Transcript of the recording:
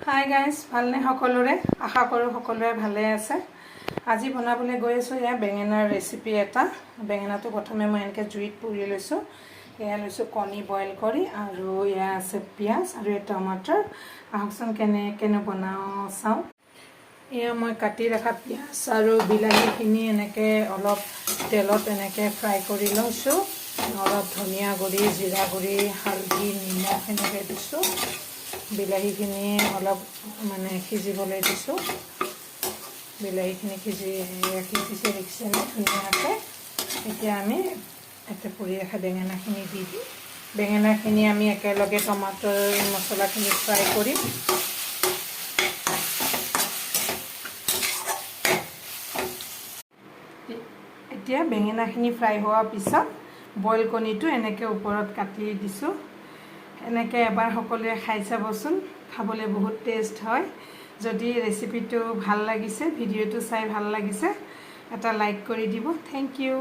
Hi guys, ভালনে সকলোৰে? আশা কৰোঁ সকলোৰে ভালে আছে। আজি বনাবলৈ গৈ আছোঁ এয়া বেঙেনাৰ ৰেচিপি এটা। বেঙেনাটো প্ৰথমে মই এনেকৈ জুইত পুৰি লৈছোঁ। এয়া লৈছোঁ কণী বইল কৰি, আৰু এয়া আছে পিঁয়াজ আৰু এই টমাটাৰ। আহকচোন কেনে বনাওঁ চাওঁ। এয়া মই কাটি ৰখা পিঁয়াজ আৰু বিলাহীখিনি এনেকৈ অলপ তেলত এনেকৈ ফ্ৰাই কৰি লৈছোঁ। অলপ ধনিয়া গুড়ি, জিৰা গুড়ি, হালধি, নিমখ এনেকৈ দিছোঁ। বিলাহীখিনি অলপ সিজিবলৈ দিছোঁ। বিলাহীখিনি সিজি ৰাখিছে ধুনীয়াকৈ। এতিয়া আমি পুৰি ৰখা বেঙেনাখিনি দি দিম। বেঙেনাখিনি আমি একেলগে টমাটৰ মছলাখিনি ফ্ৰাই কৰিম। এতিয়া বেঙেনাখিনি ফ্ৰাই হোৱাৰ পিছত বইল কণীটো এনেকৈ ওপৰত কাটি দিছোঁ। এনেকৈ এবাৰ সকলোৱে খাই চাবচোন, খাবলৈ বহুত টেষ্ট হয়। যদি ৰেচিপিটো ভাল লাগিছে, ভিডিঅ'টো চাই ভাল লাগিছে, এটা লাইক কৰি দিব। Thank U.